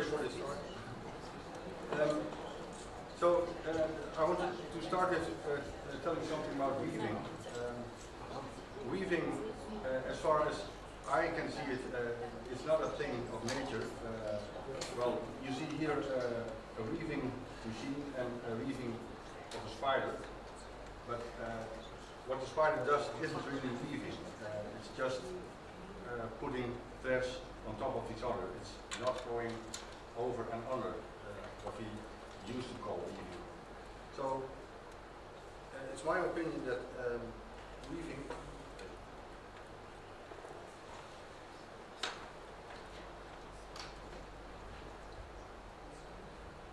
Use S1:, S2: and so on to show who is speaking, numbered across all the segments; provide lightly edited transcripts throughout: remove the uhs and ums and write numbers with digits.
S1: sorry for this. I wanted to start with telling something about weaving. Weaving, as far as I can see it, it's not a thing of nature. Well, you see here a weaving machine and a weaving of a spider, but what the spider does isn't really weaving. It's just putting threads on top of each other. It's not going over and under what we used to call weaving. So it's my opinion that weaving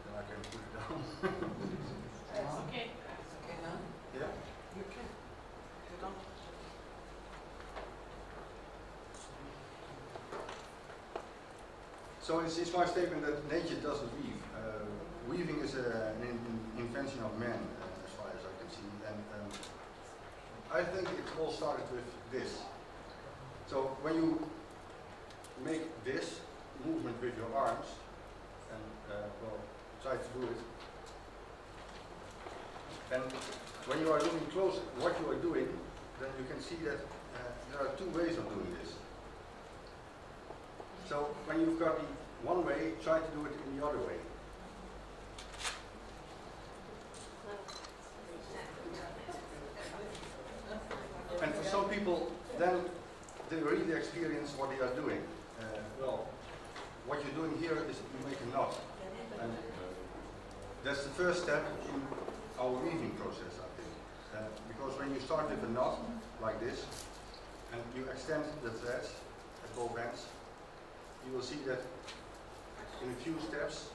S1: then I can put it down.
S2: It's okay.
S3: It's okay now?
S1: Yeah.
S3: You can. You don't.
S1: So it's my statement that nature doesn't weave. Weaving is an invention of man, as far as I can see. And I think it all started with this. So when you make this movement with your arms, and well, try to do it, and when you are looking close at what you are doing, then you can see that there are two ways of doing this. So when you've got the one way, try to do it in the other way. And for some people, then they really experience what they are doing. Well, what you're doing here is you make a knot. And that's the first step in our weaving process, I think. Because when you start with a knot, like this, and you extend the threads at both ends, you will see that in a few steps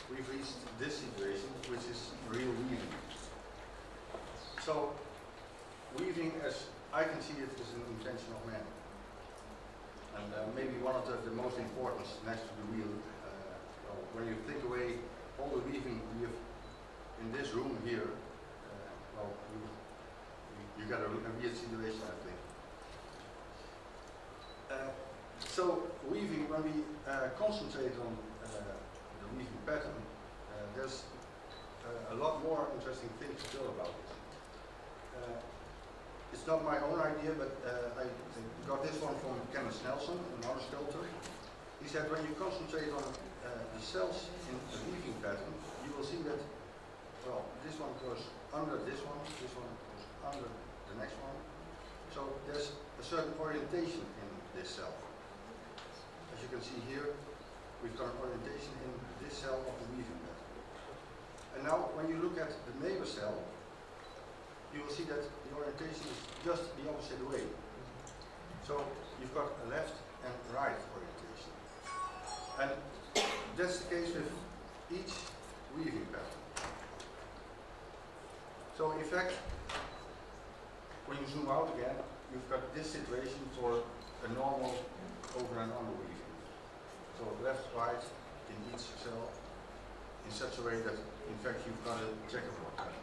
S1: we've reached this situation, which is real weaving. So weaving, as I can see it, is an invention of man. And maybe one of the most important next to the wheel. Well, when you take away all the weaving we have in this room here, well, you get a weird situation, I think. So weaving, when we concentrate on the weaving pattern, there's a lot more interesting things to tell about it. It's not my own idea, but I got this one from Kenneth Nelson, another sculptor. He said when you concentrate on the cells in the weaving pattern, you will see that, well, this one goes under this one goes under the next one. So there's a certain orientation in this cell. As you can see here, we've done orientation in this cell of the weaving pattern. And now when you look at the neighbor cell, you will see that the orientation is just the opposite way. So you've got a left and right orientation. And that's the case with each weaving pattern. So in fact, when you zoom out again, you've got this situation for a normal over and under weaving. So left, right in each cell in such a way that in fact you've got a checkerboard pattern.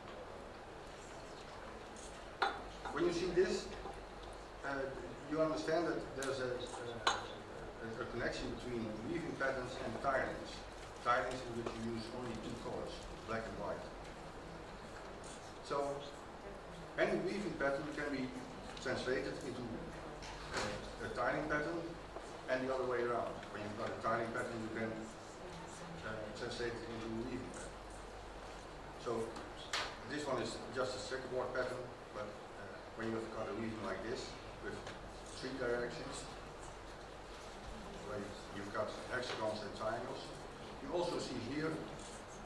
S1: When you see this, you understand that there's a connection between weaving patterns and tilings. Tilings in which you use only two colors, black and white. So any weaving pattern can be translated into a tiling pattern and the other way around. When you've got a tiling pattern, you can translate it into a weaving pattern. So this one is just a checkerboard pattern, but when you've got a weaving like this with three directions, where you've got hexagons and triangles, you also see here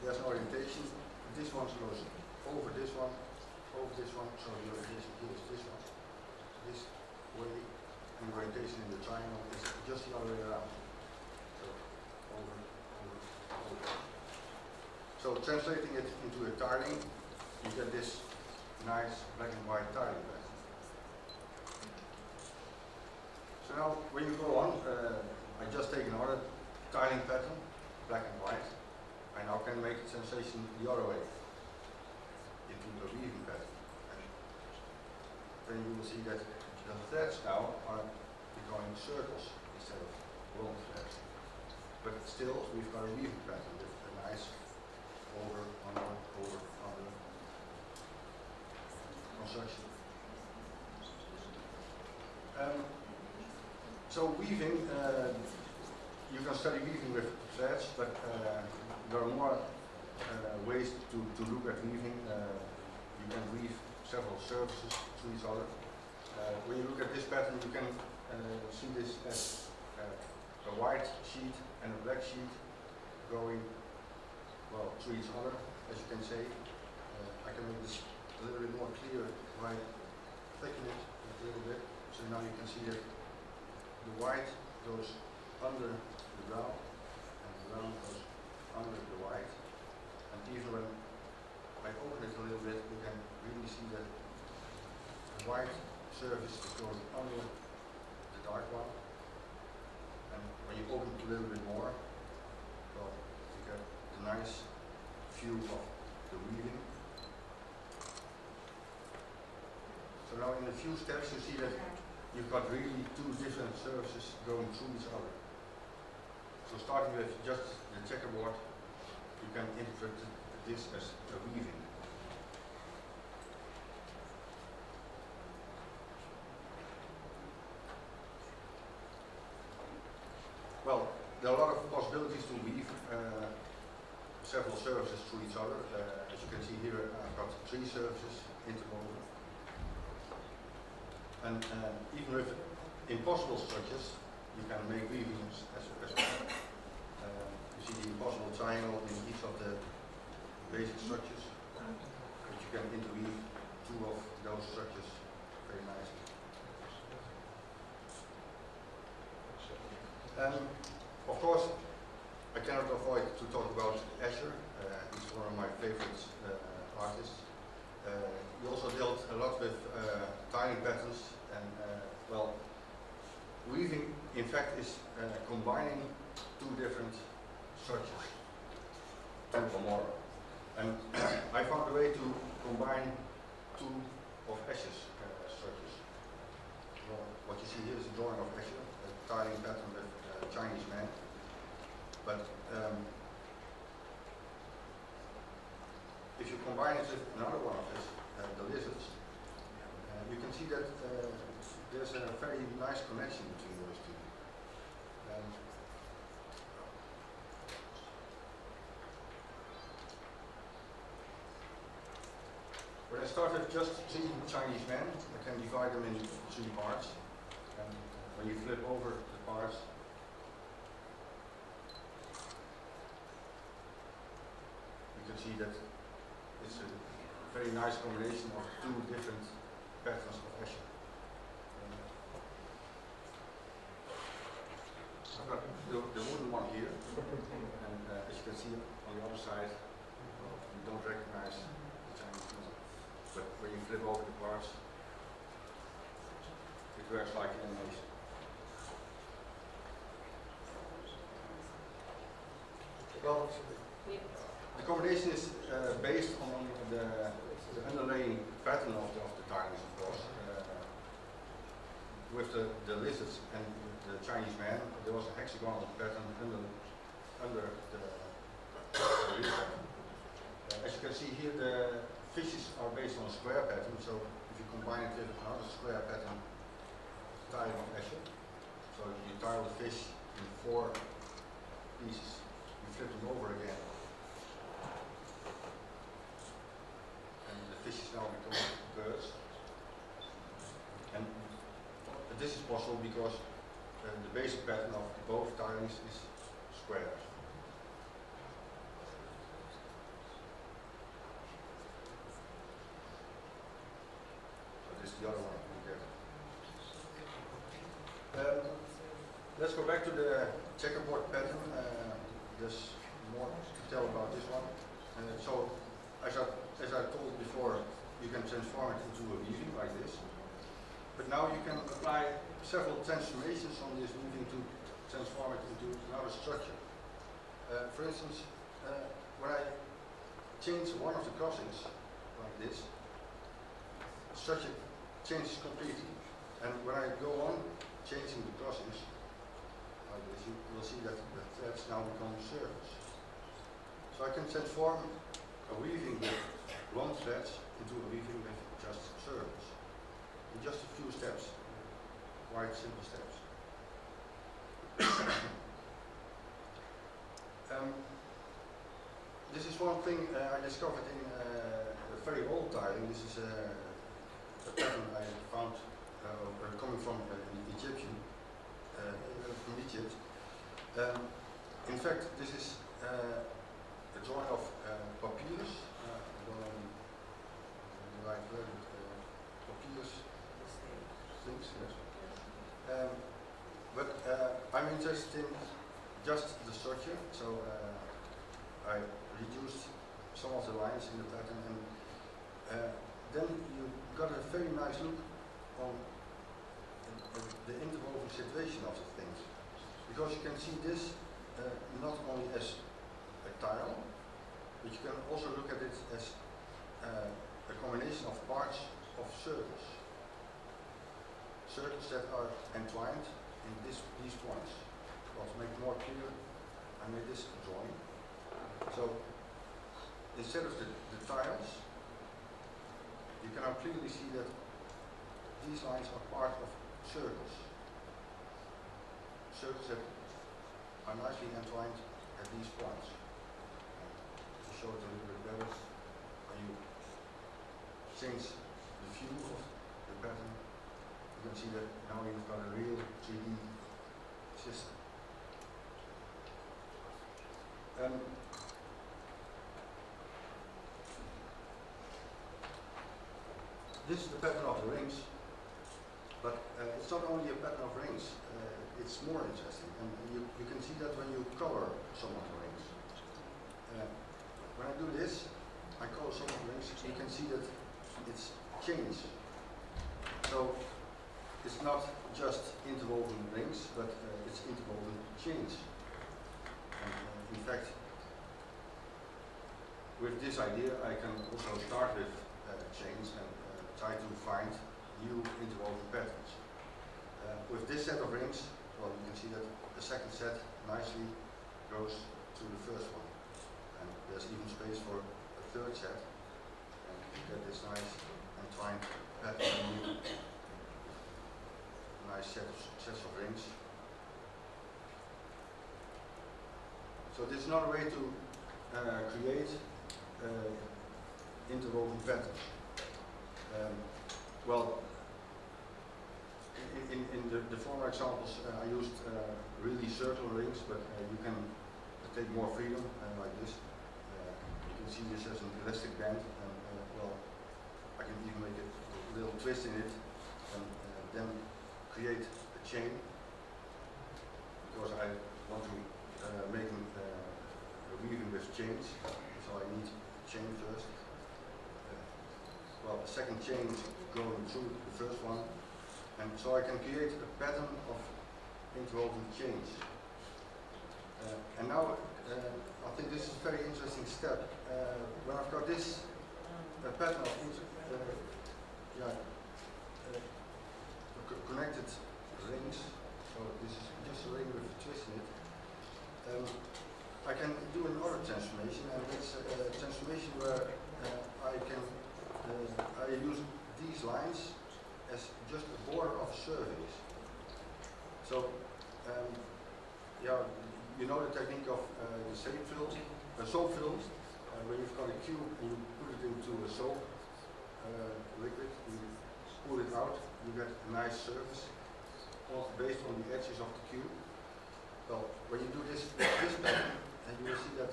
S1: there's an orientation. This one goes over this one, so the orientation here is this one, this way, and the orientation in the triangle is just the other way around. So over. So translating it into a tiling, you get this nice black and white tiling pattern. So now when you go on, I just take another tiling pattern, black and white. I now can make the translation the other way into the weaving pattern. And then you will see that the threads now are becoming circles instead of long threads. but still we've got a weaving pattern with a nice over, under construction. So weaving, you can study weaving with threads, but there are more ways to look at weaving. You can weave several surfaces to each other. When you look at this pattern, you can see this as a white sheet and a black sheet going, well, to each other, as you can say. I can make this a little bit more clear by thicken it a little bit. So now you can see that the white goes under the brown, and the brown goes under the white. And even when I open it a little bit, you can really see that the white surface is going under the dark one. And when you open it a little bit more, well, you get the nice view of the weaving. So now in a few steps you see that you've got really two different surfaces going through each other. So starting with just the checkerboard, you can interpret this as a weaving. Well, there are a lot of possibilities to weave several surfaces through each other. As you can see here, I've got 3 surfaces interwoven. And even with impossible structures, you can make weavings as well. You see the impossible triangle in each of the basic structures, but you can interweave 2 of those structures very nicely. Of course, I cannot avoid to talk about Escher. He's one of my favorite artists. He also dealt a lot with tiling patterns, and well, weaving in fact is combining 2 different structures, 2 or more. And I found a way to combine 2 of Escher's structures. Well, what you see here is a drawing of Escher, a tiling pattern with a Chinese man. But if you combine it with another one of this, the lizards, you can see that there's a very nice connection between those 2. When I start with just 3 Chinese men, I can divide them into 3 parts. And when you flip over the parts, you can see that it's a very nice combination of 2 different patterns of Escher. I've got the wooden one here, and as you can see on the other side, well, you don't recognize the Chinese metal. But when you flip over the parts, it works like an animation. Well, the combination is based on the underlying pattern of the tilings, of course. With the lizards and the Chinese man, there was a hexagonal pattern under the lizard. As you can see here, the fishes are based on a square pattern, so if you combine it with another square pattern, tiling of Escher, so you tile the fish in 4 pieces, you flip them over again, and the fishes now become birds. And this is possible because the basic pattern of both tilings is square. This is the other one you get. Let's go back to the checkerboard pattern. There's more to tell about this one. So, as I told before, you can transform it into a weaving like this. But now you can apply several transformations on this weaving to transform it into another structure. For instance, when I change one of the crossings like this, the structure changes completely. And when I go on changing the crossings, like this, you will see that the threads now become circles. So I can transform a weaving with long threads into a weaving with just circles. In just a few steps, quite simple steps. This is one thing I discovered in very old tiling. This is a pattern I found coming from Egyptian, from Egypt. In fact, this is a drawing of papyrus. I don't know the right word. Papyrus things. Yes. But I'm interested in just the structure, so I reduced some of the lines in the pattern, and then you got a very nice look on the interwoven situation of the things, because you can see this not only as a tile, but you can also look at it as a combination of parts of circles. Circles that are entwined in these points. Well, to make it more clear, I made this drawing. So instead of the tiles, you can now clearly see that these lines are part of circles. Circles that are nicely entwined at these points. To show it a little bit better, when you change the view of the pattern, you can see that now you've got a real 3D system. This is the pattern of the rings, but it's not only a pattern of rings, it's more interesting, and you can see that when you color some of the rings. When I do this, I color some of the rings, you can see that it's changed. So it's not just interwoven rings, but it's interwoven chains. And in fact, with this idea, I can also start with chains and try to find new interwoven patterns. With this set of rings, well, you can see that the second set nicely goes to the first one. And there's even space for a third set. And you get this nice entwined pattern. Nice sets of rings. So this is another way to create interwoven patterns. Well, in the former examples, I used really circular rings, but you can take more freedom like this. You can see this as an elastic band, and well, I can even make a little twist in it, and then create a chain, because I want to make a weaving with chains, so I need a chain first. Well, the second chain is going through the first one, and so I can create a pattern of interwoven chains. And now I think this is a very interesting step. When I've got this pattern of connected rings, so this is just a ring with a twist in it, I can do another transformation, and it's a transformation where I use these lines as just a border of surveys. So, you know the technique of the soap film, where you've got a cube and you put it into a soap liquid, you pull it out, you get a nice surface based on the edges of the cube. Well, when you do this pattern, and you will see that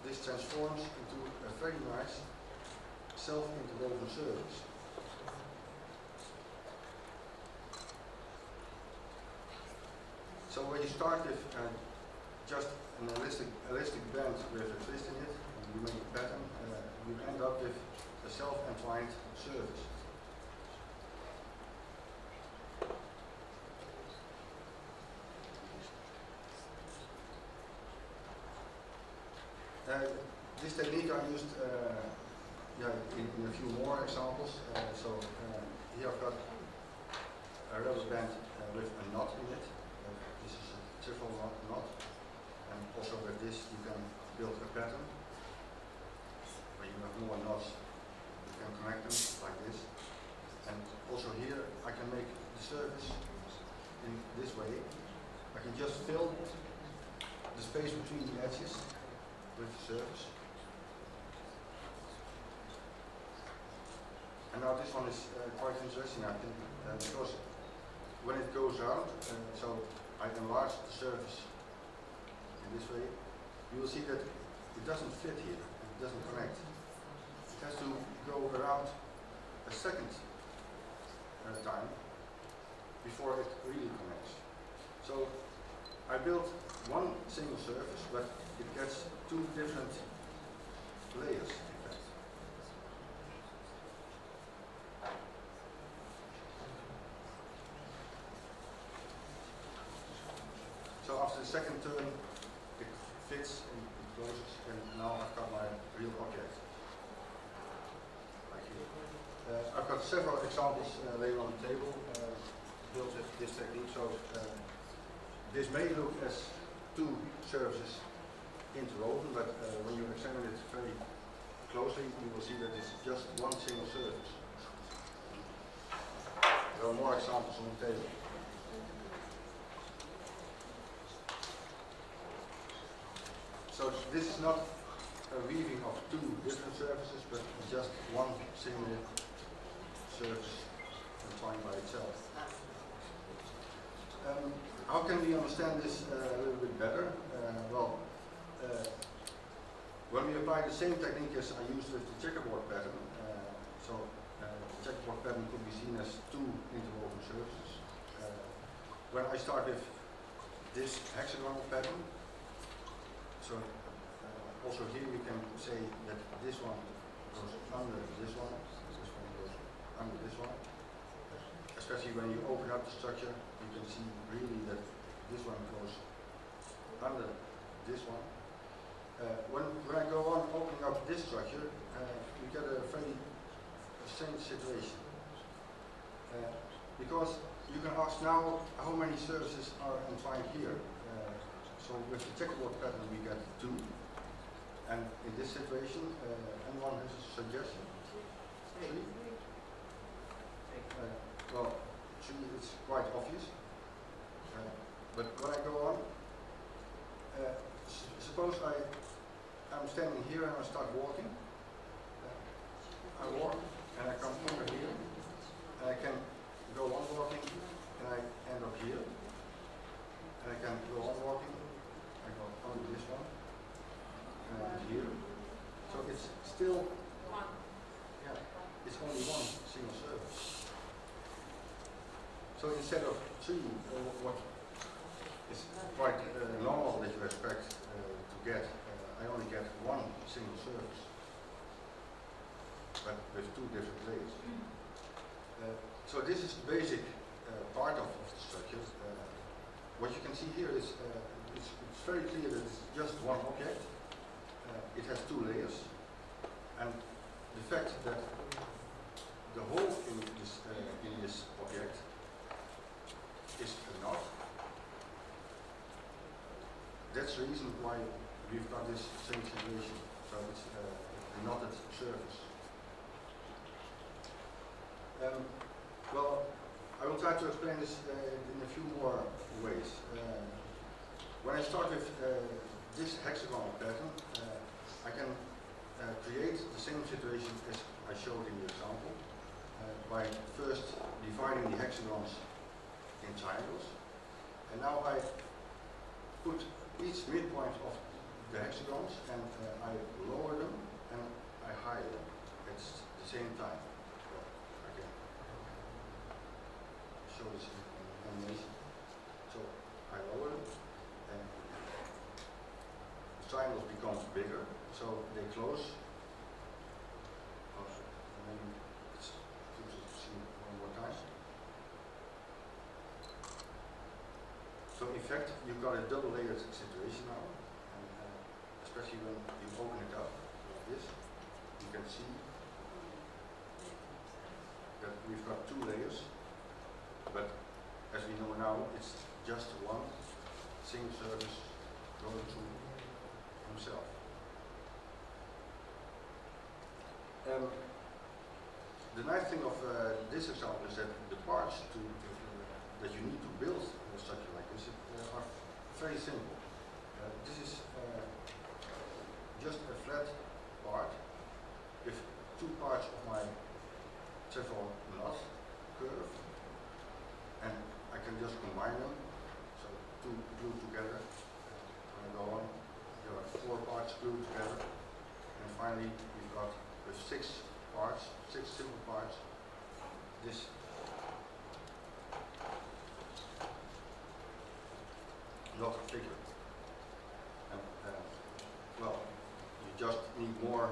S1: this transforms into a very nice self-interwoven surface. So when you start with just an elastic band with a twist in it, and you make a pattern, you end up with a self-entwined surface. This technique I used in a few more examples. Here I've got a rubber band with a knot in it. This is a triple knot. And also with this you can build a pattern. When you have more knots, you can connect them like this. And also here I can make the surface in this way. I can just fill the space between the edges with the surface. And now this one is quite interesting, I think, because when it goes out, so I enlarge the surface in this way, you will see that it doesn't fit here, it doesn't connect. It has to go around a second time before it really connects. So I built one single surface, but it gets two different layers in fact. So after the second turn, it fits and it closes, and now I've got my real object. Like here. I've got several examples later on the table built with this technique. So this may look as two surfaces interwoven, but when you examine it very closely, you will see that it's just one single surface. There are more examples on the table. So this is not a weaving of two different surfaces, but just one single surface entwined by itself. How can we understand this a little bit better? When we apply the same technique as I used with the checkerboard pattern, the checkerboard pattern could be seen as two interwoven surfaces. When I start with this hexagonal pattern, so also here we can say that this one goes under this one goes under this one. Especially when you open up the structure, you can see really that this one goes under this one. When I go on opening up this structure, we get a very strange situation. Because you can ask now how many surfaces are entwined here. So with the checkerboard pattern we get two. And in this situation, anyone has a suggestion? Three? Well, three is quite obvious. But when I go on, suppose I'm standing here and I start walking. I walk and I come over here. And I can go on walking and I end up here. And I can go on walking. I go under this one. And I'm here. So it's still one. Yeah, it's only one single surface. So instead of three, what is quite normal that you expect to get, I only get one single surface, but with two different layers. So this is the basic part of the structure. What you can see here is it's very clear that it's just one object. It has two layers, and the fact that the hole in this object is a knot. That's the reason why we've got this same situation. So it's a knotted surface. Well, I will try to explain this in a few more ways. When I start with this hexagonal pattern, I can create the same situation as I showed in the example by first dividing the hexagons in triangles, and now I put each midpoint of the hexagons and I lower them and I higher them at the same time. I can show this in animation. So I lower them and the triangles become bigger, so they close. And then it's good to see one more time. So in fact, you've got a double layered situation now, and especially when you open it up like this, you can see that we've got two layers. But as we know now, it's just one single surface going through himself. The nice thing of this example is that the parts that you need to build a structure like this are very simple. This is just a flat part with two parts of my several knot curve, and I can just combine them, so two glued together, and I go on. There are 4 parts glued together, and finally we've got with 6 parts, 6 simple parts, this knotted figure. And well, you just need more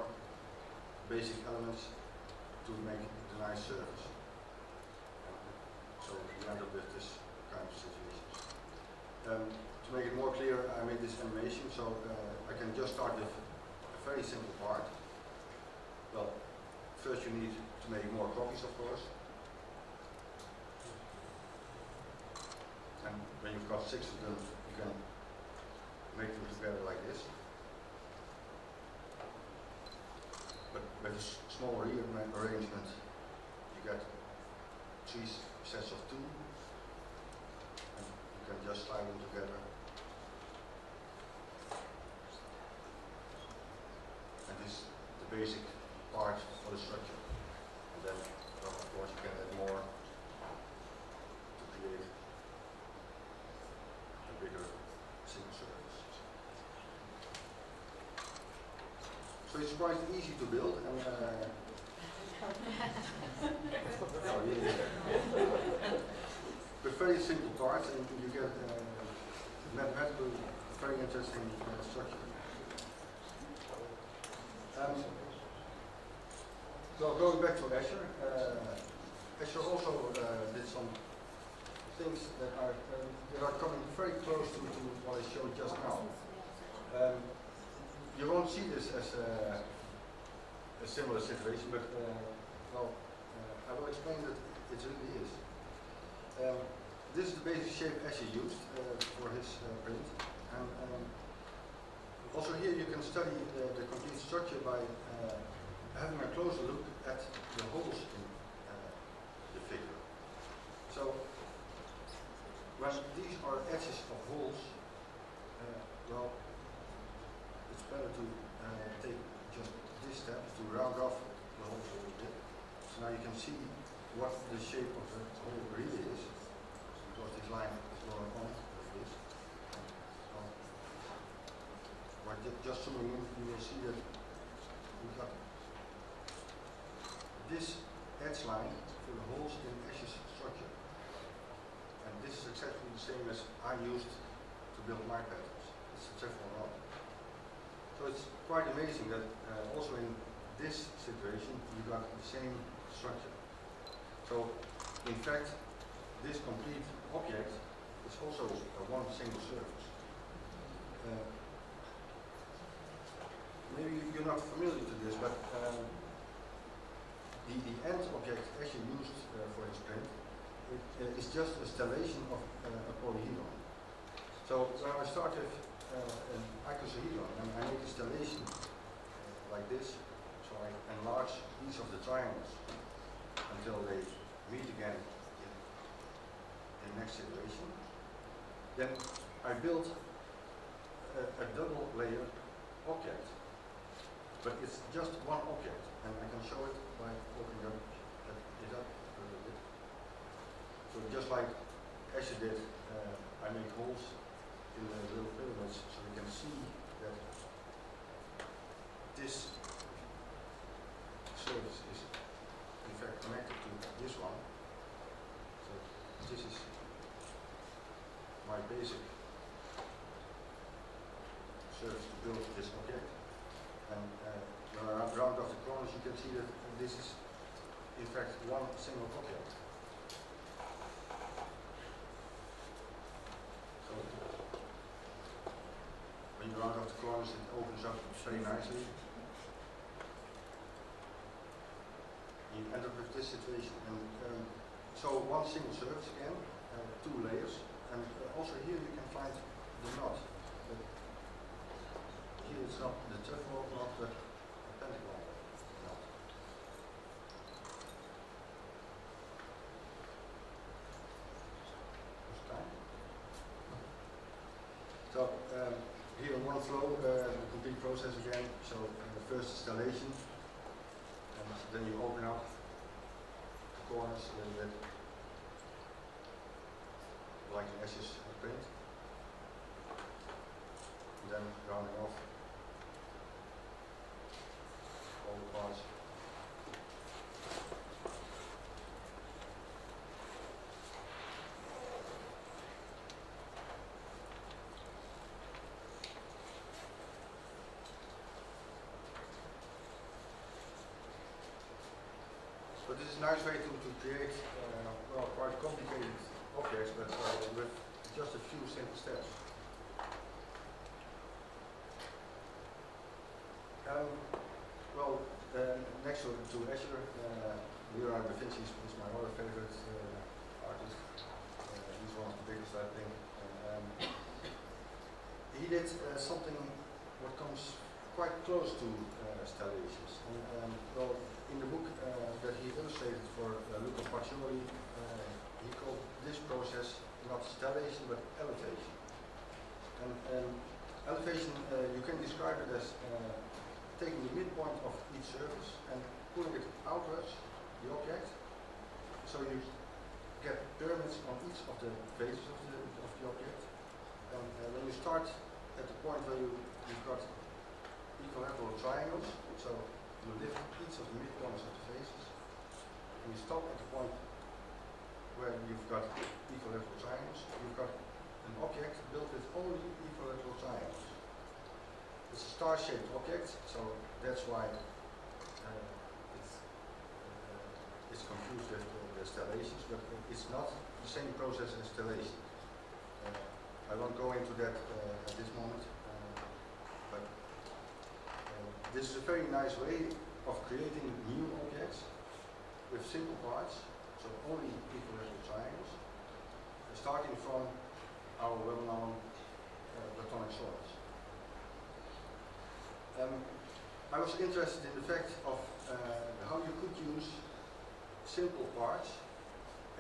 S1: basic elements to make the nice surface. So you end up with this kind of situations. To make it more clear, I made this animation, so I can just start with a very simple part. Well, first you need to make more copies, of course. And when you've got 6 of them, you can make them together like this. But with a small arrangement, you get 3 sets of 2. And you can just slide them together. And this is the basic part for the structure. And then, well, of course, you can add more to create a bigger single surface. So it's quite easy to build, and with very simple parts, and you get mathematically very interesting structure. So going back to Azure, Azure also did some things that are coming very close to what I showed just now. You won't see this as a similar situation, but well, I will explain that it really is. This is the basic shape Azure used for his print, and also here you can study the complete structure by having a closer look at the holes in the figure. So when these are edges of holes, well, it's better to take just this step to round off the holes a little bit. So now you can see what the shape of the hole really is, because this line is going on like this. But just zooming in, you will see that we got this edge line for the holes in Azure's structure. And this is exactly the same as I used to build my patterns. It's a several rod. So it's quite amazing that also in this situation you got the same structure. So in fact, this complete object is also one single surface. Maybe you're not familiar to this, but the end object Azure used for his print is just a stellation of a polyhedron. So when I start with an icosahedron and I make a stellation like this, so I enlarge each of the triangles until they meet again in the next iteration. Then I build a double layer object, but it's just one object, and I can show it by opening it up a little bit. So just like Azure did, I make holes in the little pyramids so we can see that this surface is in fact connected to this one. So this is my basic surface to build this object. And when I round off the corners, you can see that this is in fact one single object. So when you round off the corners, it opens up very nicely. You end up with this situation. And So one single surface again, two layers, and also here you can find the knot. But here it's not the tetrahedral knot, but a pentagon knot. So here in one flow, the complete process again. So first installation, and then you open up the corners a little bit, like the ashes of paint. And then rounding off all the parts. But this is a nice way to create well, quite complicated objects, but with just a few simple steps. Well, next to Escher, Leonardo da Vinci is my other favorite artist. He's one of the biggest, I think. He did something what comes quite close to stellations. Well, in the book that he illustrated for Luca Pacioli, he called this process not stellation but elevation. And elevation, you can describe it as taking the midpoint of each surface and pulling it outwards, the object, so you get pyramids on each of the faces of the object. And when you start at the point where you've got equilateral triangles, so you lift each of the midpoints of the faces, and you stop at the point where you've got equilateral triangles, you've got an object built with only equilateral triangles. It's a star-shaped object, so that's why it's confused with the stellations, but it's not the same process as stellation. I won't go into that at this moment, but this is a very nice way of creating new objects with simple parts, so only equilateral triangles, starting from our well-known Platonic solids. I was interested in the fact of how you could use simple parts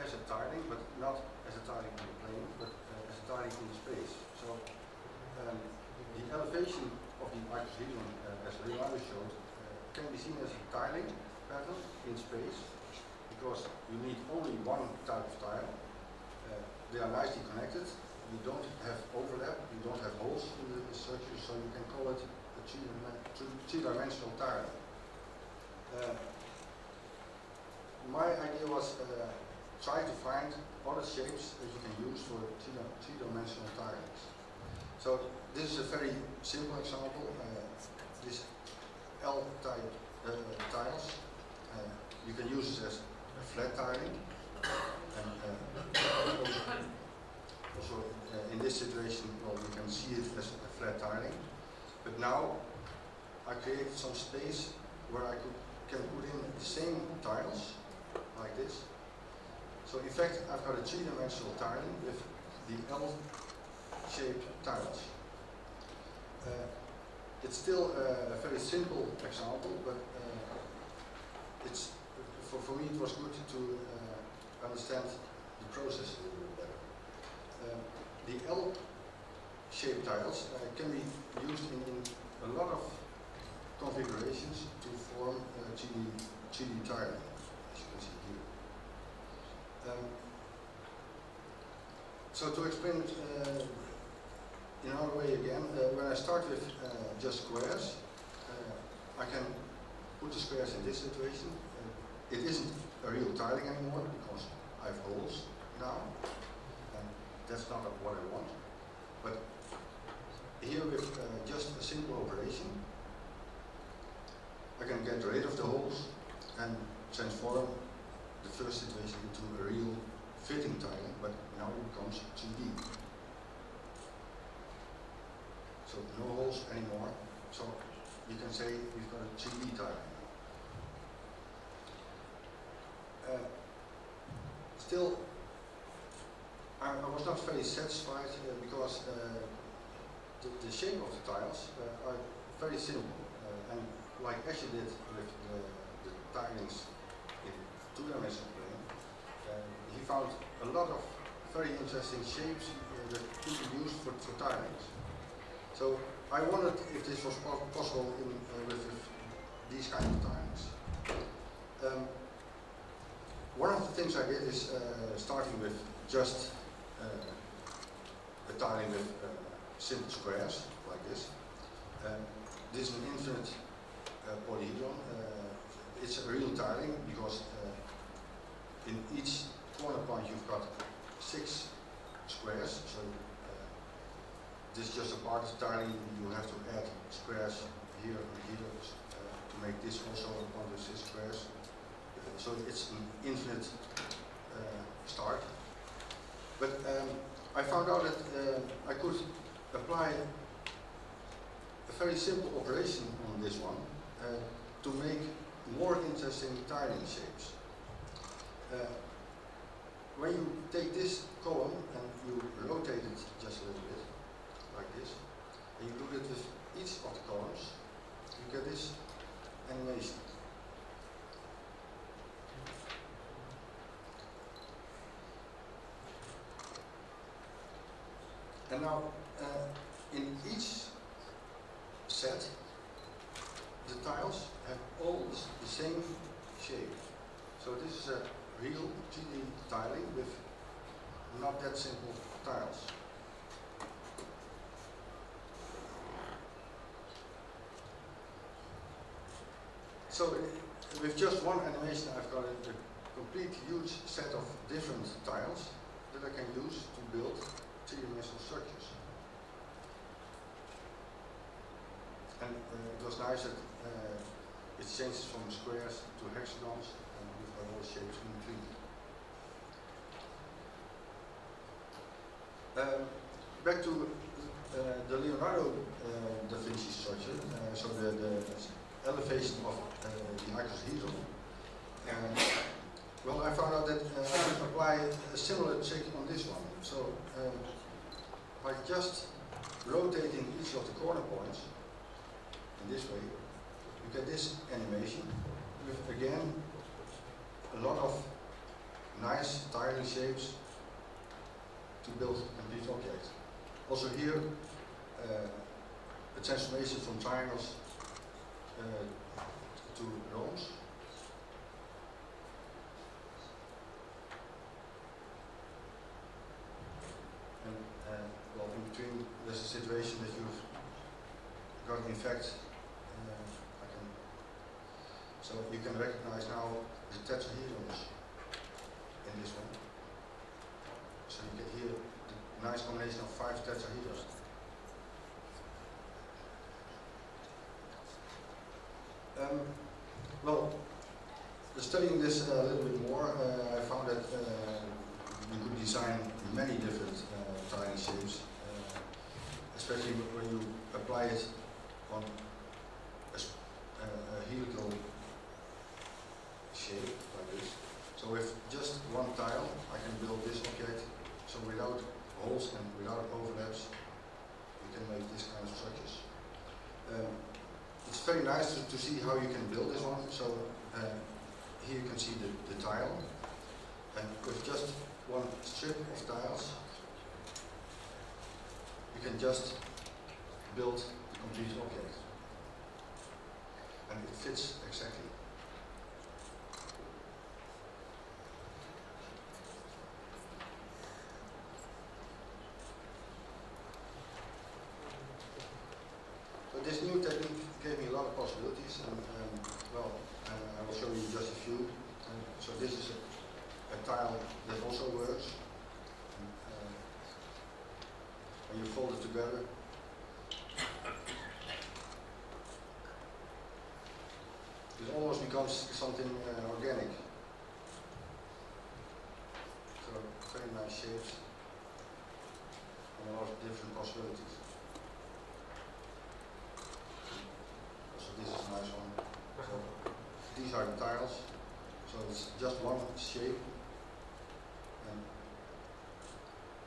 S1: as a tiling, but not as a tiling in the plane, but as a tiling in space. So the elevation of the icosahedron, as Leonardo showed, can be seen as a tiling pattern in space, because you need only one type of tile. They are nicely connected. You don't have overlap. You don't have holes in the structure, so you can call it a three-dimensional tile. My idea was try to find other shapes that you can use for three-dimensional tilings. So this is a very simple example. This L-type tiles, you can use it as a flat tiling. And also in this situation, well, you can see it as a flat tiling. But now I created some space where I can put in the same tiles, like this. So in fact, I've got a three-dimensional tiling with the L-shaped tiles. It's still a very simple example, but it's for me it was good to understand the process a little bit better. The L-shaped tiles can be used in a lot of configurations to form 3D tiling, as you can see here. So to explain it in another way again, when I start with just squares, I can put the squares in this situation. It isn't a real tiling anymore because I have holes now, and that's not what I want. But here with just a simple operation, I can get rid of the holes and transform the first situation into a real fitting tiling, but now it becomes 2D. So no holes anymore, so you can say we've got a 3D tiling. still, I was not very satisfied because the shape of the tiles are very simple. And like Ashley did with the tilings in two-dimensional plane, he found a lot of very interesting shapes that could be used for tilings. So I wondered if this was possible with these kind of tilings. One of the things I did is starting with just a tiling with simple squares, like this. This is an infinite polyhedron. It's a real tiling because in each corner point you've got 6 squares. So this is just a part of the tiling. You have to add squares here and here to make this also a point with 6 squares. So it's an infinite start. But I found out that I could apply a very simple operation on this one to make more interesting tiling shapes. When you take this column and you rotate it just a little bit, like this, and you do it with each of the columns, you get this animation. And now, in each set, the tiles have all the same shape. So this is a real 3D tiling with not that simple tiles. So with just one animation, I've got a complete huge set of different tiles that I can use to build three-dimensional structures. And it was nice that it changes from squares to hexagons, and we've got all the shapes in between. Back to the Leonardo da Vinci structure, so the elevation of the icosahedron. Well, I found out that I can apply a similar trick on this one. So by just rotating each of the corner points in this way, you get this animation with, again, a lot of nice tiling shapes to build a complete object. Also here, a transformation from triangles to domes. And well, in between, there's a situation that you've got, in fact, so you can recognize now the tetrahedrons in this one. So you get here the nice combination of 5 tetrahedrons. Well, studying this a little bit more, I found that you could design many different tiling shapes, especially when you apply it on a helical shape like this. So with just one tile, I can build this object. So without holes and without overlaps, you can make this kind of structures. It's very nice to see how you can build this one. So here you can see the tile, and with just one strip of tiles, you can just build the complete object, and it fits exactly. So this new technique gave me a lot of possibilities, and well, I will show you just a few. So this is a tile that also works. When you fold it together, it almost becomes something organic. So very nice shapes and a lot of different possibilities. So this is a nice one. So these are the tiles. So it's just one shape, And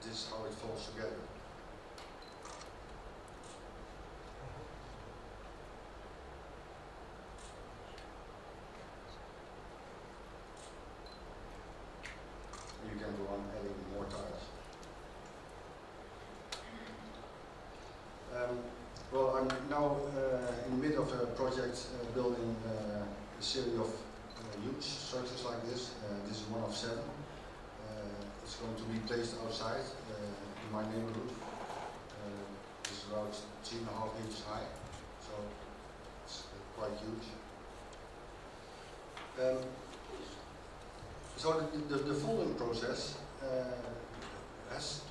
S1: this is how it falls together. You can go on adding more tiles. Well, I'm now in the middle of a project building a series of huge structures like this. This is one of 7. It's going to be placed outside in my neighborhood. This is about 3.5 inches high, so it's quite huge. So the folding process has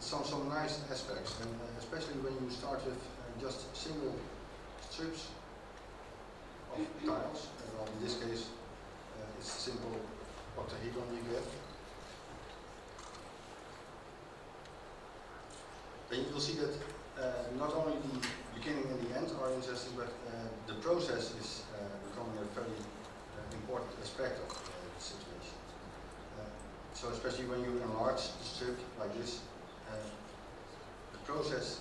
S1: some nice aspects, and especially when you start with just single strips of tiles. Well, in this case, it's a simple octahedron you get. Then you will see that not only the beginning and the end are interesting, but the process is becoming a very important aspect of the situation. So especially when you enlarge the strip like this, the process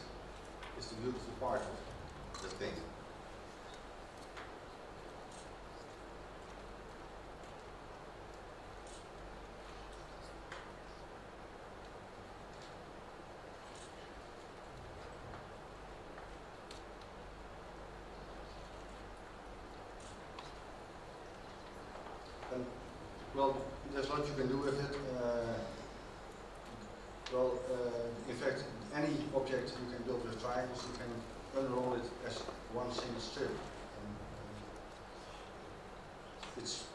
S1: is the beautiful part of the thing. Well, there's a lot you can do with it. In fact, any object you can build with triangles, you can unroll it as one single strip. And, it's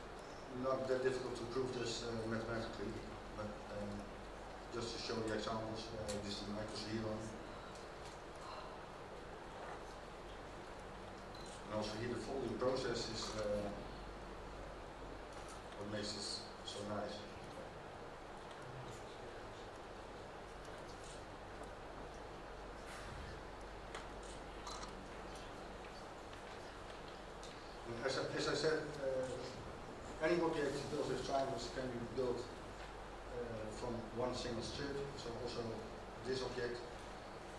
S1: not that difficult to prove this mathematically, but just to show the examples, this is an icosahedron. And also here the folding process is what makes this so nice. As I said, any object built with triangles can be built from one single strip, so also this object.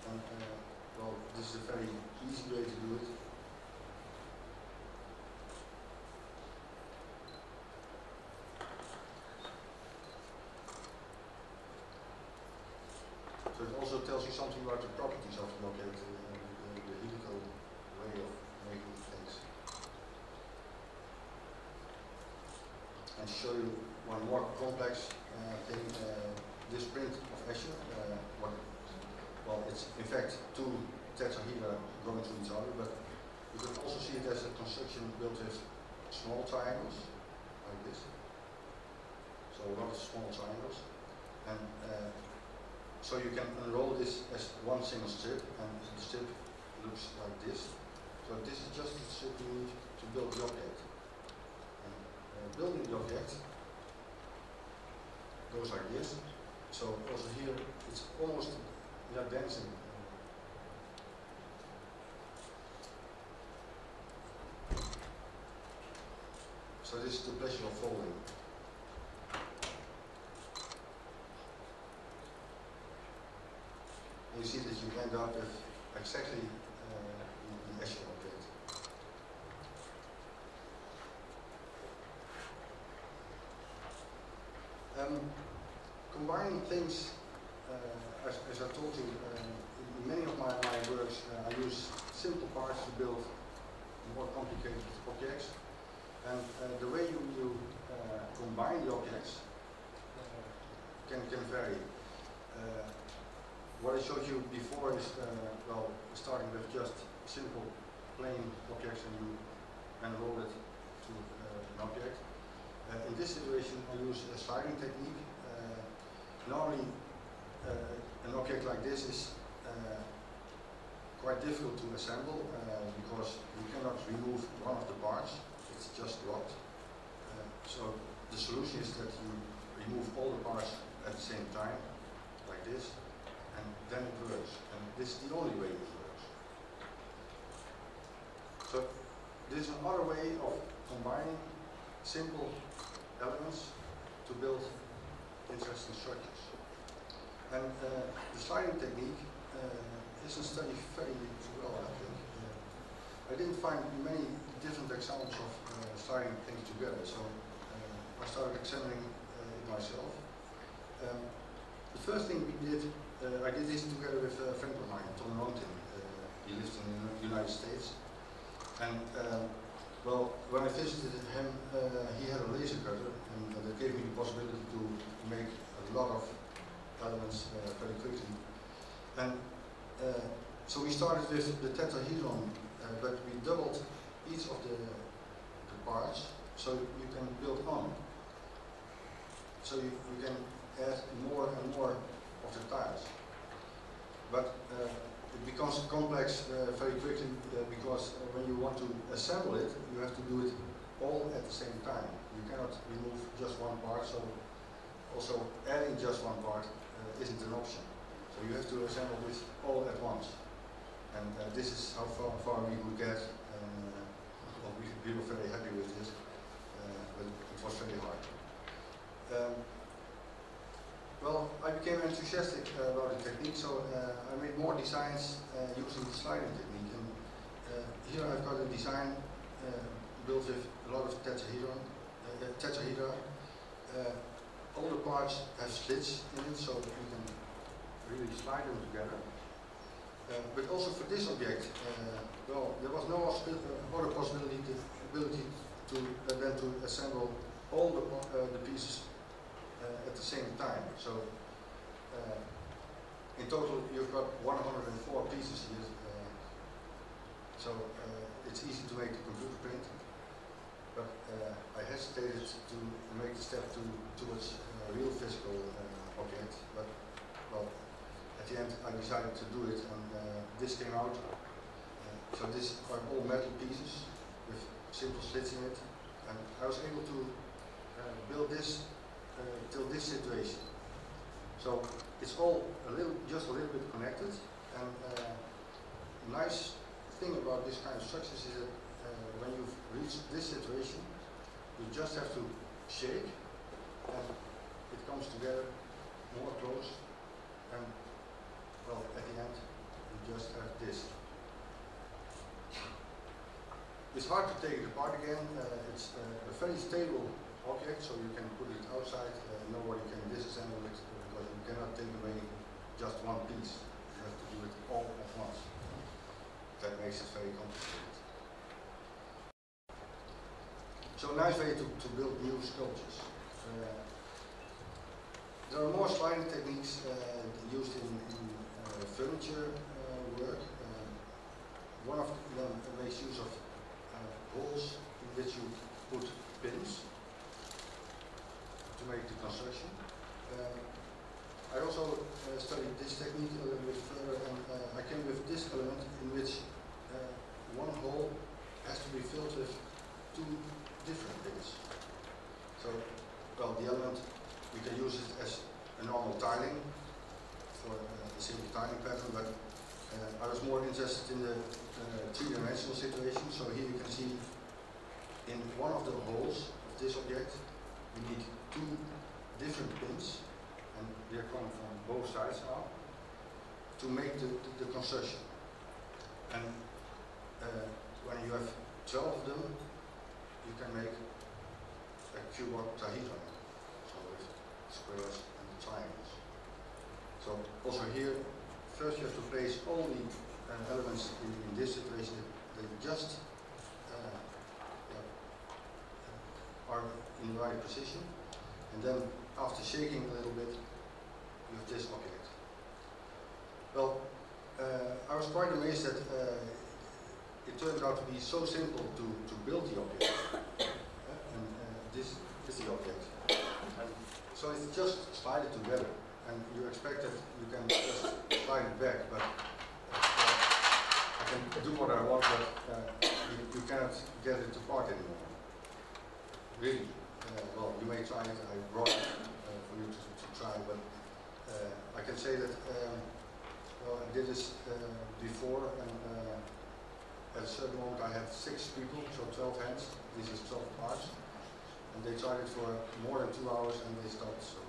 S1: And well, this is a very easy way to do it. So it also tells you something about the properties of the object, the helical way of making things. And to show you one more complex thing, this print of Escher, well, it's in fact 2 tetrahedra going to each other, but you can also see it as a construction built with small triangles, like this. So a lot of small triangles. And so you can unroll this as one single strip, and the strip looks like this. So this is just the strip you need to build the object. Building the object goes like this. So also here it's almost dancing. So this is the pleasure of folding. And you see that you end up with exactly the Escher object. Combining things, as I told you, in many of my works, I use simple parts to build more complicated objects. And the way you combine the objects can vary. What I showed you before is, well, starting with just simple plain objects and you enroll it to an object. In this situation, I use a sliding technique. Normally, an object like this is quite difficult to assemble because you cannot remove one of the parts. It's just locked. So the solution is that you remove all the parts at the same time, like this, and then it works. And this is the only way it works. So this is another way of combining simple elements to build interesting structures. And the sliding technique isn't studied very well, I think. I didn't find many different examples of sliding things together, so I started examining it myself. The first thing we did, I did this together with a friend of mine, Tom Rontin. He lives in the United States. And well, when I visited him, he had a laser cutter, and that gave me the possibility to make a lot of elements very quickly. And so we started with the tetrahedron, but we doubled each of the parts, so you can build on. So you can add more and more of the tiles. But it becomes complex very quickly because when you want to assemble it, you have to do it all at the same time. You cannot remove just one part, so also adding just one part isn't an option. So you have to assemble this all at once. And this is how far we could get. Well, we were very happy with this, but it was very hard. Well, I became enthusiastic about the technique, so I made more designs using the sliding technique. And here I've got a design built with a lot of tetrahedra. All the parts have slits in it, so you can really slide them together. But also for this object, well, there was no other possibility than to assemble all the pieces at the same time. So in total you've got 104 pieces here. So it's easy to make the computer print, but I hesitated to make the step towards a real physical object. But well, at the end I decided to do it, and this came out. So these are all metal pieces with simple slits in it, and I was able to build this till this situation. So it's all just a little bit connected, and the nice thing about this kind of structures is that when you've reached this situation, you just have to shake, and it comes together more close, and well, at the end, you just have this. It's hard to take it apart again. It's a very stable object, so you can put it outside. Nobody can disassemble it because you cannot take away just one piece. You have to do it all at once. That makes it very complicated. So a nice way to build new sculptures. There are more sliding techniques used in furniture work. One of them makes use of holes in which you put pins to make the construction. I also studied this technique a little bit further, and I came with this element in which one hole has to be filled with two different pins. So, well, the element, we can use it as a normal tiling for a simple tiling pattern, but I was more interested in the three-dimensional situation. So here you can see in one of the holes of this object, we need two different pins, and they're coming from both sides now, to make the construction. And when you have 12 of them, you can make a cuboctahedron, so with squares and triangles. So also here, first you have to place all the elements in this situation that just are in the right position, and then after shaking a little bit, you have this object. Well, I was quite amazed that it turned out to be so simple to build the object, and this is the object. And so it's just slided together, and you expect that you can just slide it back, but I can do what I want, but you cannot get it apart anymore. Really. Well, you may try it. I brought it for you to try, but I can say that well, I did this before, and at a certain moment I had 6 people, so 12 hands. This is 12 parts, and they tried it for more than 2 hours, and they stopped. So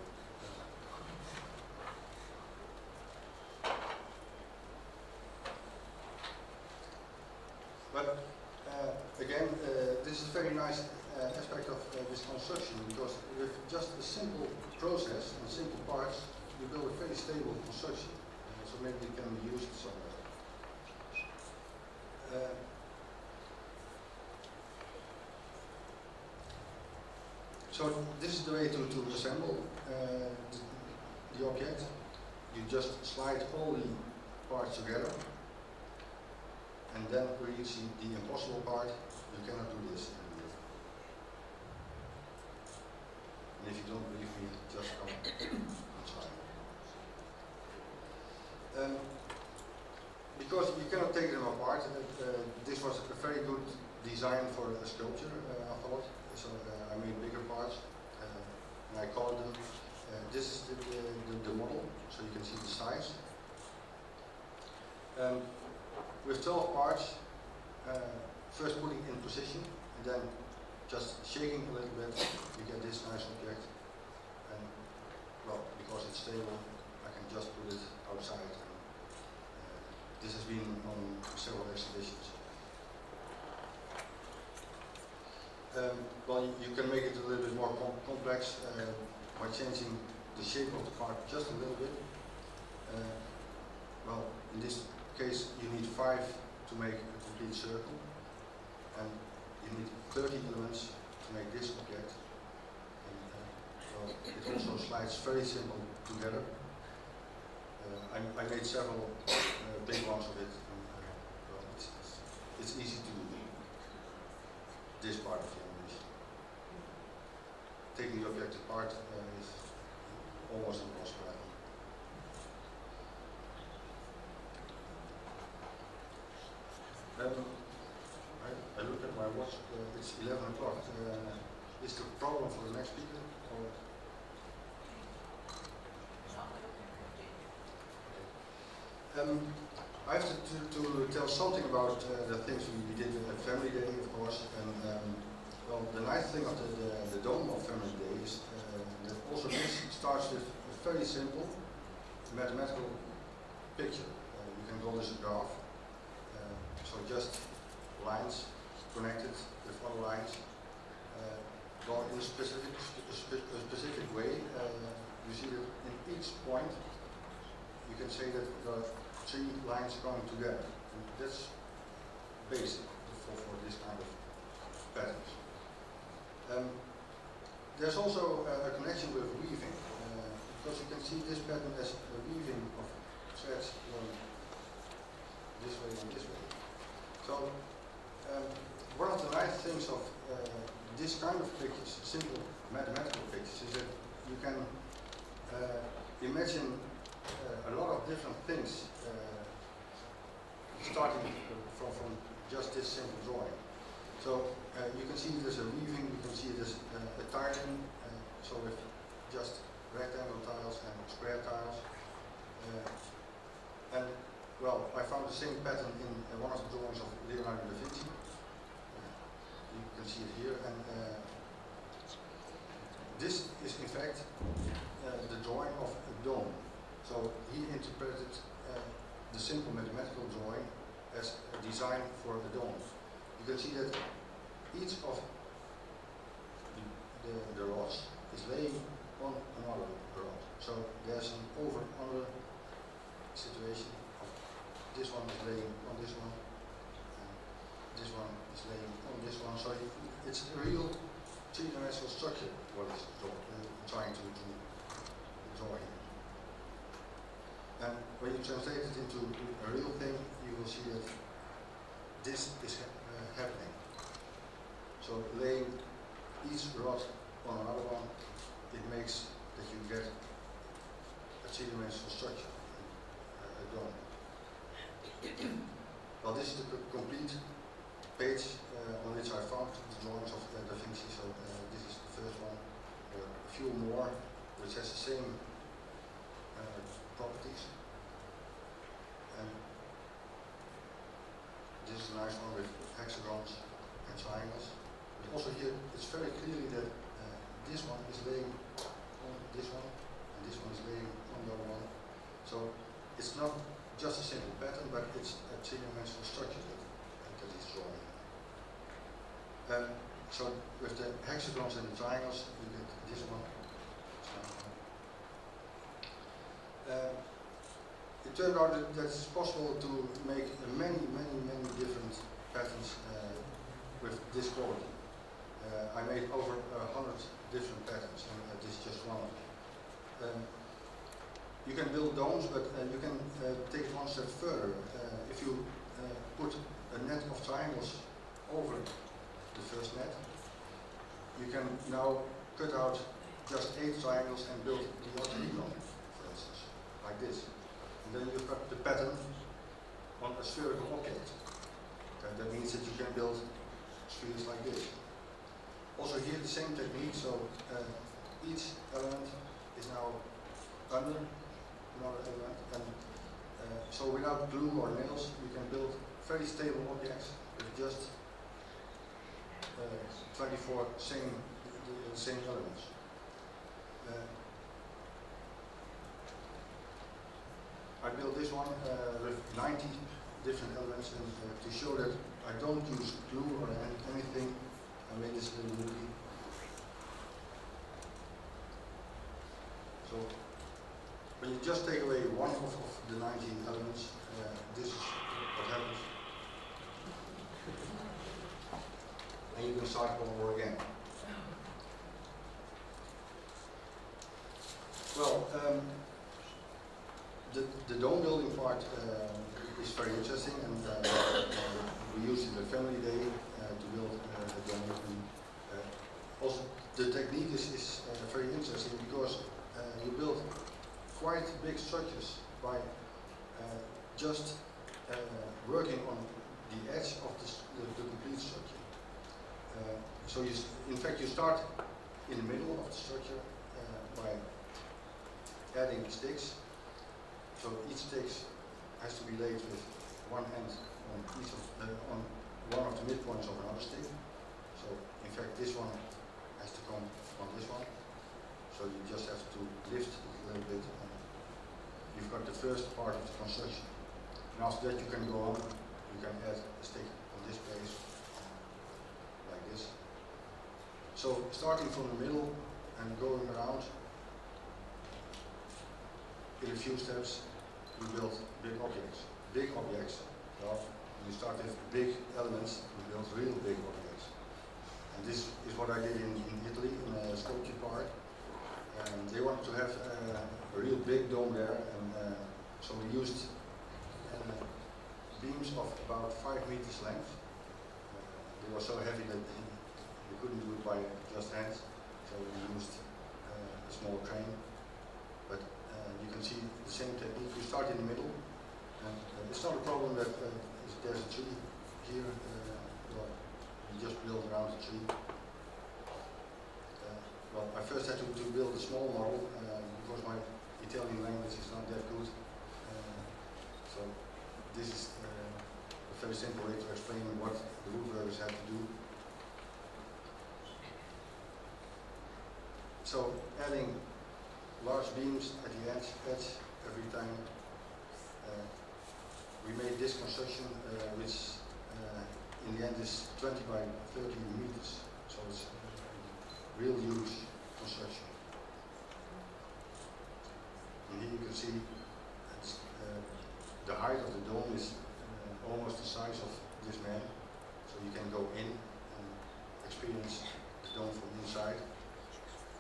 S1: construction, because with just a simple process and simple parts, you build a very stable construction. So maybe it can be used somewhere. So this is the way to assemble the object. You just slide all the parts together, and then reach the impossible part. You cannot do this. And if you don't believe me, just come outside. Because you cannot take them apart, this was a very good design for a sculpture, I thought. So I made bigger parts, and I colored them. This is the model, so you can see the size. With 12 parts, first putting in position, and then just shaking a little bit, you get this nice object. And well, because it's stable, I can just put it outside. And, this has been on several exhibitions. Well, you can make it a little bit more complex by changing the shape of the part just a little bit. Well, in this case, you need 5 to make a complete circle, and you need 30 elements to make this object. And, well, it also slides very simple together. I made several big ones of it. And, well, it's easy to do this part of the animation. Taking the object apart is almost impossible. I looked at my watch, it's 11 o'clock. Is there a problem for the next speaker? Or? I have to tell something about the things we did at Family Day, of course. And well, the nice thing of the dome of Family Day is that also this starts with a very simple mathematical picture. You can call this a graph. So just lines connected with other lines. Well, in a specific way, you see that in each point, you can say that there are 3 lines going together. And that's basic for this kind of patterns. There's also a connection with weaving, because you can see this pattern as a weaving of threads going this way and this way. So, one of the nice things of this kind of pictures, simple mathematical pictures, is that you can imagine a lot of different things starting from just this simple drawing. So you can see there's a weaving, you can see there's a tiling, so with just rectangle tiles and square tiles. And well, I found the same pattern in one of the drawings of Leonardo da Vinci. You can see it here, and this is in fact the drawing of a dome. So he interpreted the simple mathematical drawing as a design for a dome. You can see that each of the rods is laying on another rod. So there's an over-under situation. This one is laying on this one, and this one is laying on this one. So it's a real three-dimensional structure what is trying to draw here. And when you translate it into a real thing, you will see that this is happening. So laying each rod on another one, it makes that you get a three-dimensional structure, a dome. Well, this is the complete page on which I found the drawings of Da Vinci. So this is the first one. A few more, which has the same properties. And this is a nice one with hexagons and triangles. But also here, it's very clearly that this one is laying on this one, and this one is laying on the other one. So it's not just a simple pattern, but it's a three-dimensional structure that is drawing. So with the hexagons and the triangles, you get this one. It turned out that it's possible to make many different patterns with this quality. I made over 100 different patterns, and this is just one of them. You can build domes, but you can take it one step further. If you put a net of triangles over the first net, you can now cut out just 8 triangles and build the octagon, for instance, like this. And then you've got the pattern on a spherical object. That means that you can build spheres like this. Also here the same technique, so each element is now under another element, and so without glue or nails you can build very stable objects with just 24 same elements. I built this one with 90 different elements, and to show that I don't use glue or anything, I made this little movie. So when you just take away one of the 19 elements, this is what happens. And you can start all over again. Well, the dome building part is very interesting, and we used it at Family Day to build a dome. And, also, the technique is very interesting because you build quite big structures by just working on the edge of the complete structure. So in fact you start in the middle of the structure by adding sticks. So each stick has to be laid with one end on each of on one of the midpoints of another stick. So in fact this one has to come on this one. So you just have to lift it a little bit, and you've got the first part of the construction. And after that you can go on, you can add a stick on this place, like this. So starting from the middle and going around, in a few steps we build big objects. Big objects, well, when you start with big elements, we build real big objects. And this is what I did in Italy, in a sculpture park. They wanted to have a real big dome there, and so we used beams of about 5 meters length. They were so heavy that we couldn't do it by just hands, so we used a small crane. But you can see the same technique. You start in the middle, and it's not a problem that if there's a tree here, well, you just build around the tree. Well, I first had to build a small model because my Italian language is not that good. So this is a very simple way to explain what the woodworkers have to do. So adding large beams at the edge every time. We made this construction which in the end is 20 by 30 meters. So it's real huge construction. And here you can see the height of the dome is almost the size of this man. So you can go in and experience the dome from inside.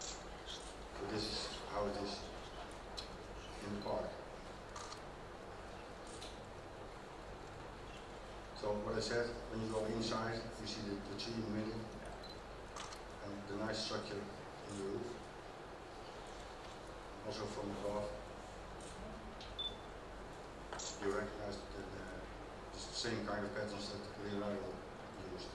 S1: So this is how it is in the park. So what I said, when you go inside, you see the tree in the middle, and the nice structure in the roof. Also from above, you recognize that it's the same kind of patterns that Leonardo used.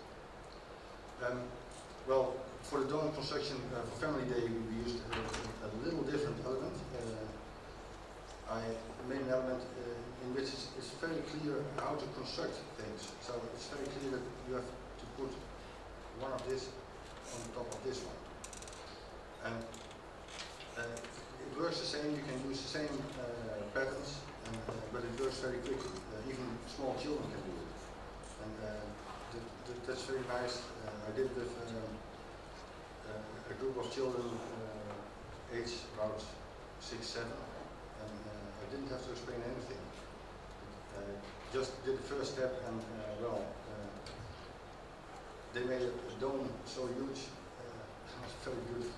S1: Well, for the dome construction for Family Day, we used a little different element. I made an element in which it's very clear how to construct things. So it's very clear that you have to put one of this on top of this one. And it works the same, you can use the same patterns, but it works very quickly. Even small children can do it. And that's very nice. I did it with a a group of children aged about 6, 7, and I didn't have to explain anything. Just did the first step, and they made a dome so huge, it was very good.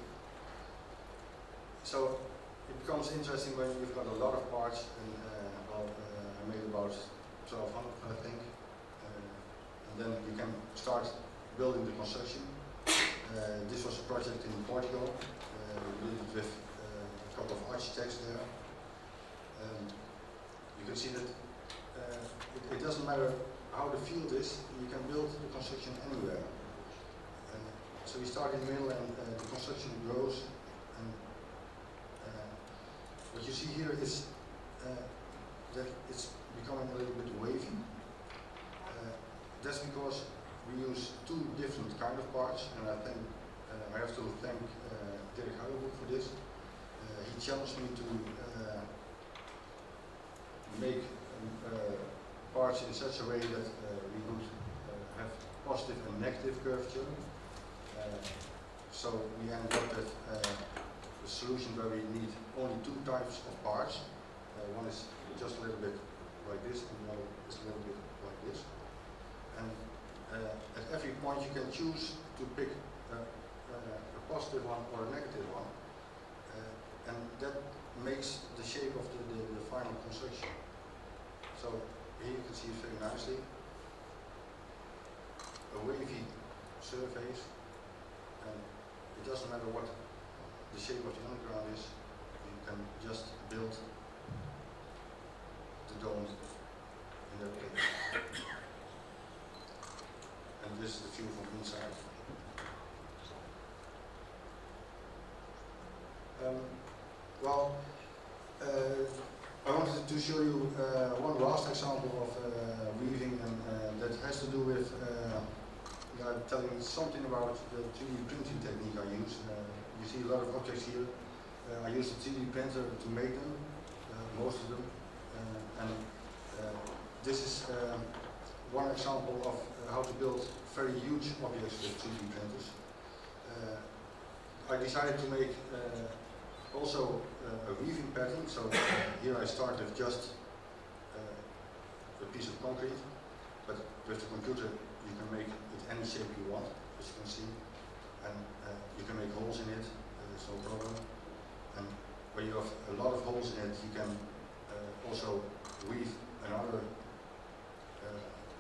S1: So it becomes interesting when you've got a lot of parts, and I made about 1200, I think, and then you can start building the construction. This was a project in Portugal. We did it with a couple of architects there. You can see that it doesn't matter how the field is, you can build the construction anywhere. So we start in the middle, and the construction grows. And what you see here is that it's becoming a little bit wavy. That's because we use two different kind of parts, and I have to thank Dirk Huijenbroek for this. He challenged me to make parts in such a way that we would have positive and negative curvature. So we ended up with a solution where we need only two types of parts. One is just a little bit like this, and the other is a little bit like this. And at every point you can choose to pick a positive one or a negative one, and that makes the shape of the final construction. So here you can see it very nicely. A wavy surface, and it doesn't matter what the shape of the underground is, you can just build the dome in that place. And this is the view from inside. I wanted to show you one last example of weaving, and that has to do with telling something about the 3D printing technique I use. You see a lot of objects here. I use a 3D printer to make them, most of them. This is one example of how to build very huge objects with 3D printers. I decided to make also a weaving pattern. So here I start with just a piece of concrete, but with the computer you can make it any shape you want, as you can see, and you can make holes in it, there's no problem. And when you have a lot of holes in it, you can also weave another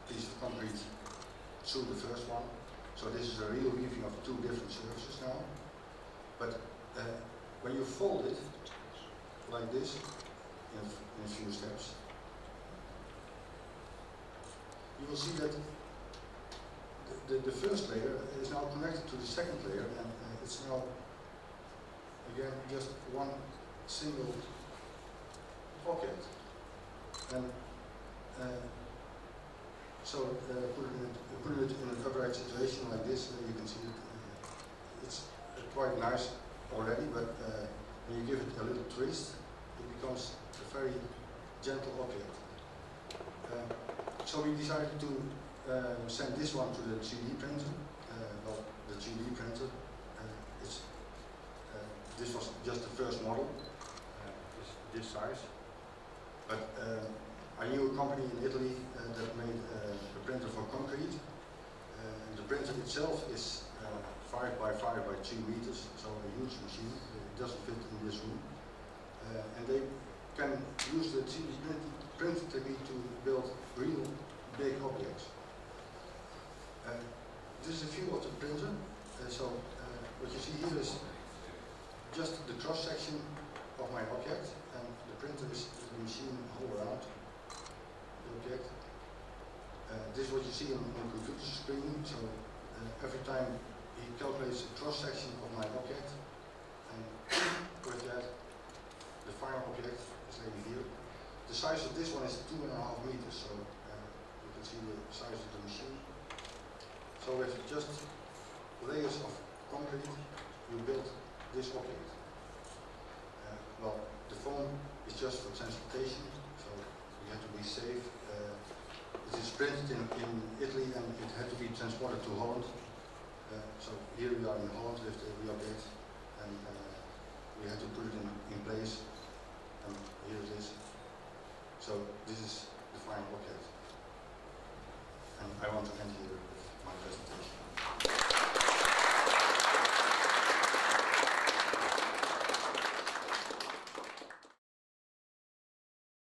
S1: piece of concrete through the first one. So this is a real weaving of two different surfaces now. But when you fold it like this in a few steps, you will see that the first layer is now connected to the second layer, and it's now again just one single object. And put it in an upright situation like this, you can see that it's quite nice already, but when you give it a little twist, it becomes a very gentle object. So we decided to send this one to the 3D printer. The 3D printer, this was just the first model, this size. But I knew a company in Italy that made a printer for concrete. The printer itself is 5 by 5 by 3 meters, so a huge machine. It doesn't fit in this room. And they can use the 3D printing technique to build real big objects. This is a view of the printer. What you see here is just the cross section of my object, and the printer is the machine all around the object. This is what you see on the computer screen. So every time he calculates the cross section of my object, and with that, the final object is laying here. The size of this one is 2.5 meters, so you can see the size of the machine. So with just layers of concrete, you build this object. The foam is just for transportation, so you have to be safe. It is printed in Italy, and it had to be transported to Holland. So here we are in Holland with the Real Gate, and we had to put it in